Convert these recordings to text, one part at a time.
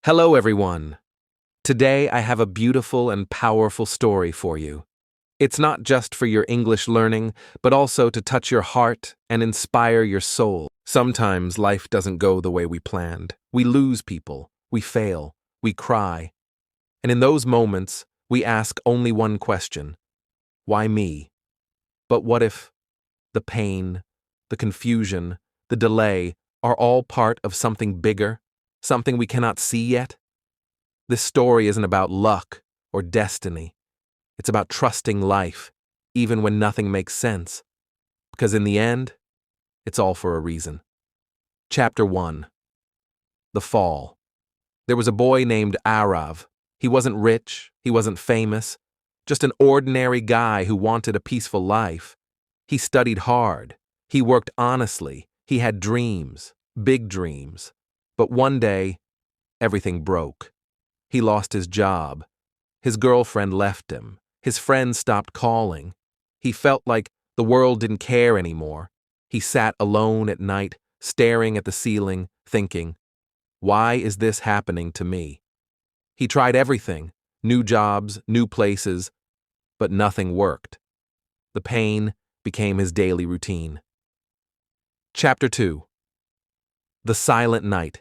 Hello, everyone. Today I have a beautiful and powerful story for you. It's not just for your English learning, but also to touch your heart and inspire your soul. Sometimes life doesn't go the way we planned. We lose people, we fail, we cry. And in those moments, we ask only one question: why me? But what if the pain, the confusion, the delay are all part of something bigger, something we cannot see yet? This story isn't about luck or destiny. It's about trusting life, even when nothing makes sense. Because in the end, it's all for a reason. Chapter 1. The Fall. There was a boy named Arav. He wasn't rich, he wasn't famous, just an ordinary guy who wanted a peaceful life. He studied hard, he worked honestly, he had dreams, big dreams. But one day, everything broke. He lost his job. His girlfriend left him. His friends stopped calling. He felt like the world didn't care anymore. He sat alone at night, staring at the ceiling, thinking, why is this happening to me? He tried everything, new jobs, new places, but nothing worked. The pain became his daily routine. Chapter 2. The Silent Night.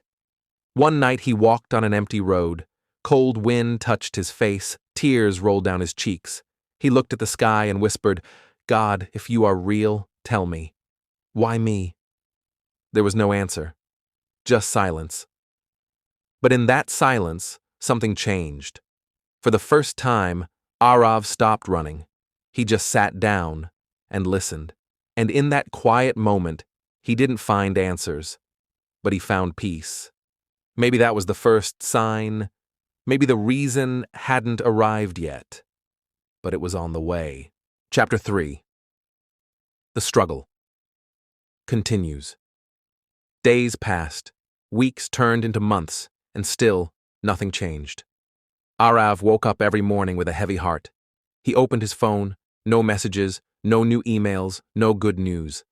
One night he walked on an empty road. Cold wind touched his face, tears rolled down his cheeks. He looked at the sky and whispered, God, if you are real, tell me. Why me? There was no answer, just silence. But in that silence, something changed. For the first time, Arav stopped running. He just sat down and listened. And in that quiet moment, he didn't find answers, but he found peace. Maybe that was the first sign. Maybe the reason hadn't arrived yet, but it was on the way. Chapter 3. The Struggle continues. Days passed, weeks turned into months, and still nothing changed. Arav woke up every morning with a heavy heart. He opened his phone, no messages, no new emails, no good news.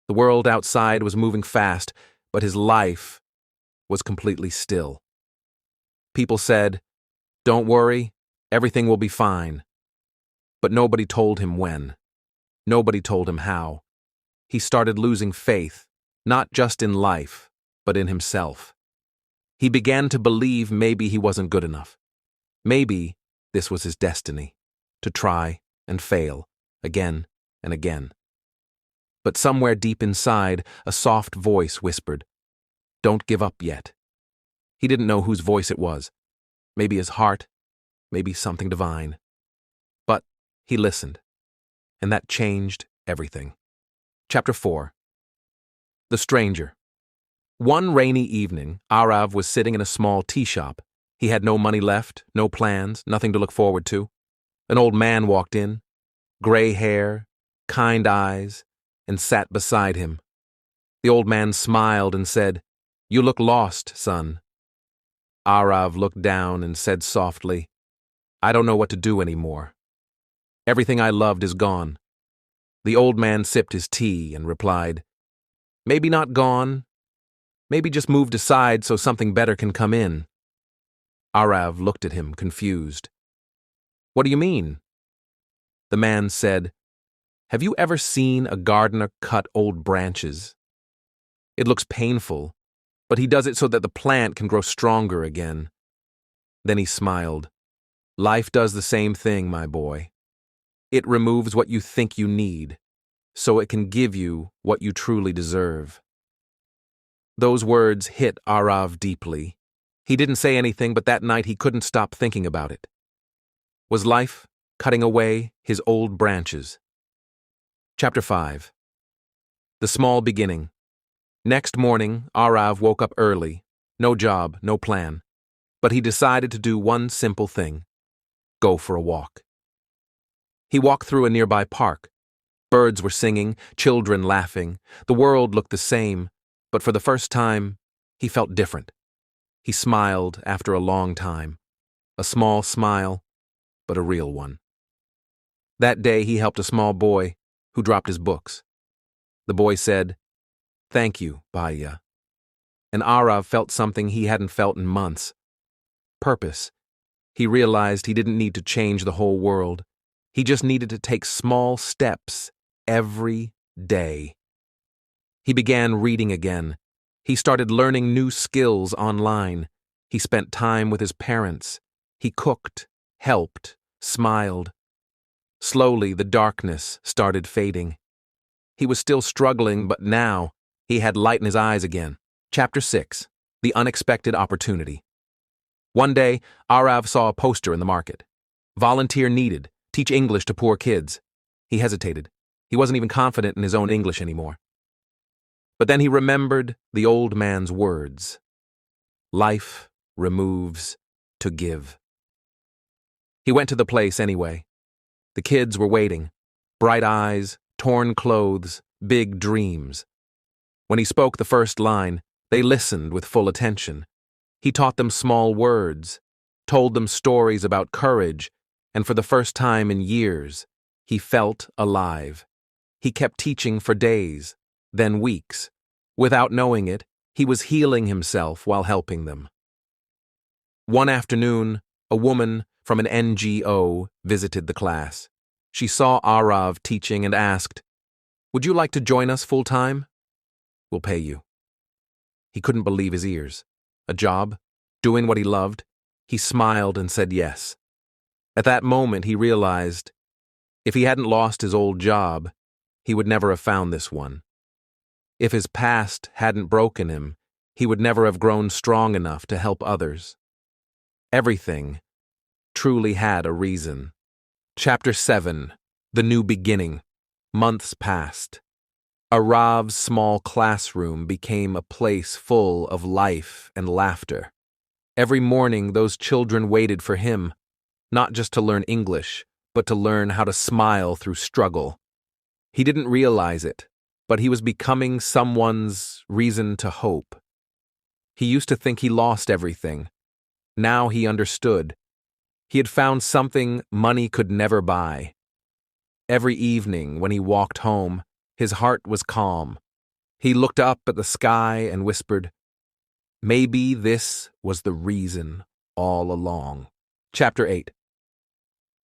The world outside was moving fast, but his life was completely still. People said, don't worry, everything will be fine. But nobody told him when. Nobody told him how. He started losing faith, not just in life, but in himself. He began to believe maybe he wasn't good enough. Maybe this was his destiny, to try and fail, again and again. But somewhere deep inside, a soft voice whispered, don't give up yet. He didn't know whose voice it was. Maybe his heart, maybe something divine. But he listened, and that changed everything. Chapter 4. The Stranger. One rainy evening, Arav was sitting in a small tea shop. He had no money left, no plans, nothing to look forward to. An old man walked in, gray hair, kind eyes, and sat beside him. The old man smiled and said, you look lost, son. Arav looked down and said softly, I don't know what to do anymore. Everything I loved is gone. The old man sipped his tea and replied, maybe not gone. Maybe just moved aside so something better can come in. Arav looked at him, confused. What do you mean? The man said, have you ever seen a gardener cut old branches? It looks painful, but he does it so that the plant can grow stronger again. Then he smiled. Life does the same thing, my boy. It removes what you think you need, so it can give you what you truly deserve. Those words hit Arav deeply. He didn't say anything, but that night he couldn't stop thinking about it. Was life cutting away his old branches? Chapter 5. The Small Beginning. Next morning, Arav woke up early. No job, no plan. But he decided to do one simple thing: go for a walk. He walked through a nearby park. Birds were singing, children laughing. The world looked the same, but for the first time, he felt different. He smiled after a long time. A small smile, but a real one. That day he helped a small boy who dropped his books. The boy said, thank you, Baya. And Arav felt something he hadn't felt in months. purpose. He realized he didn't need to change the whole world. He just needed to take small steps every day. He began reading again. He started learning new skills online. He spent time with his parents. He cooked, helped, smiled. Slowly, the darkness started fading. He was still struggling, but now he had light in his eyes again. Chapter 6. The Unexpected Opportunity. One day, Arav saw a poster in the market. Volunteer needed. Teach English to poor kids. He hesitated. He wasn't even confident in his own English anymore. But then he remembered the old man's words. Life removes to give. He went to the place anyway. The kids were waiting. Bright eyes, torn clothes, big dreams. When he spoke the first line, they listened with full attention. He taught them small words, told them stories about courage, and for the first time in years, he felt alive. He kept teaching for days, then weeks. Without knowing it, he was healing himself while helping them. One afternoon, a woman from an NGO visited the class. She saw Arav teaching and asked, "Would you like to join us full-time? We'll pay you." He couldn't believe his ears. A job? Doing what he loved? He smiled and said yes. At that moment, he realized if he hadn't lost his old job, he would never have found this one. If his past hadn't broken him, he would never have grown strong enough to help others. Everything truly had a reason. Chapter 7. The New Beginning. Months passed. Arav's small classroom became a place full of life and laughter. Every morning, those children waited for him, not just to learn English, but to learn how to smile through struggle. He didn't realize it, but he was becoming someone's reason to hope. He used to think he lost everything. Now he understood. He had found something money could never buy. Every evening when he walked home, his heart was calm. He looked up at the sky and whispered, "Maybe this was the reason all along." Chapter 8.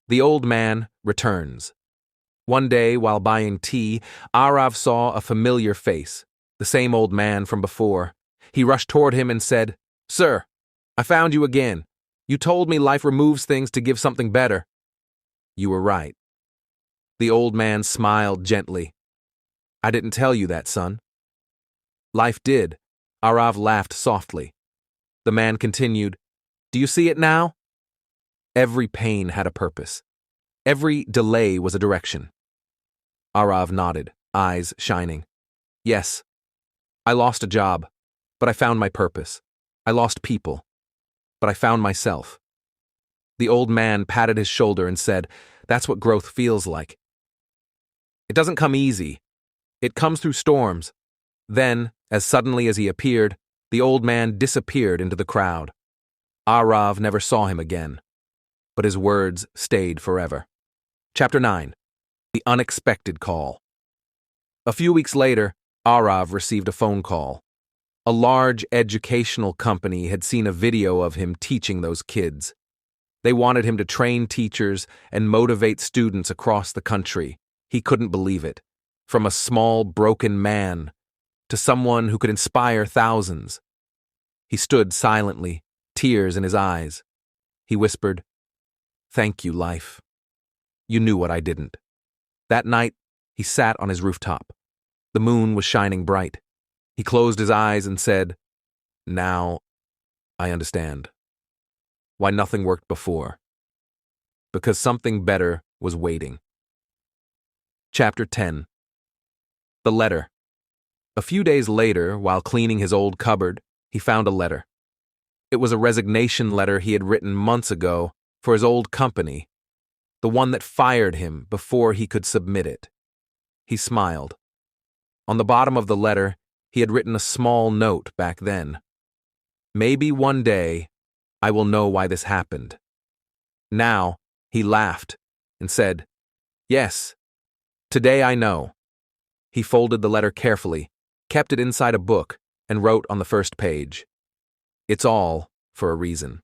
The old man returns. One day, while buying tea, Arav saw a familiar face, the same old man from before. He rushed toward him and said, "Sir, I found you again. You told me life removes things to give something better." "You were right." The old man smiled gently. "I didn't tell you that, son." "Life did." Arav laughed softly. The man continued, "Do you see it now?" Every pain had a purpose. Every delay was a direction. Arav nodded, eyes shining. "Yes, I lost a job, but I found my purpose. I lost people, but I found myself." The old man patted his shoulder and said, "That's what growth feels like. It doesn't come easy. It comes through storms." Then, as suddenly as he appeared, the old man disappeared into the crowd. Arav never saw him again, but his words stayed forever. Chapter 9. The Unexpected Call. A few weeks later, Arav received a phone call. A large educational company had seen a video of him teaching those kids. They wanted him to train teachers and motivate students across the country. He couldn't believe it. From a small, broken man to someone who could inspire thousands. He stood silently, tears in his eyes. He whispered, "Thank you, life. You knew what I didn't." That night, he sat on his rooftop. The moon was shining bright. He closed his eyes and said, "Now I understand why nothing worked before. Because something better was waiting." Chapter 10. The Letter. A few days later, while cleaning his old cupboard, he found a letter. It was a resignation letter he had written months ago for his old company, the one that fired him before he could submit it. He smiled. On the bottom of the letter, he had written a small note back then. "Maybe one day I will know why this happened." Now, he laughed and said, "Yes, today I know." He folded the letter carefully, kept it inside a book, and wrote on the first page, "It's all for a reason."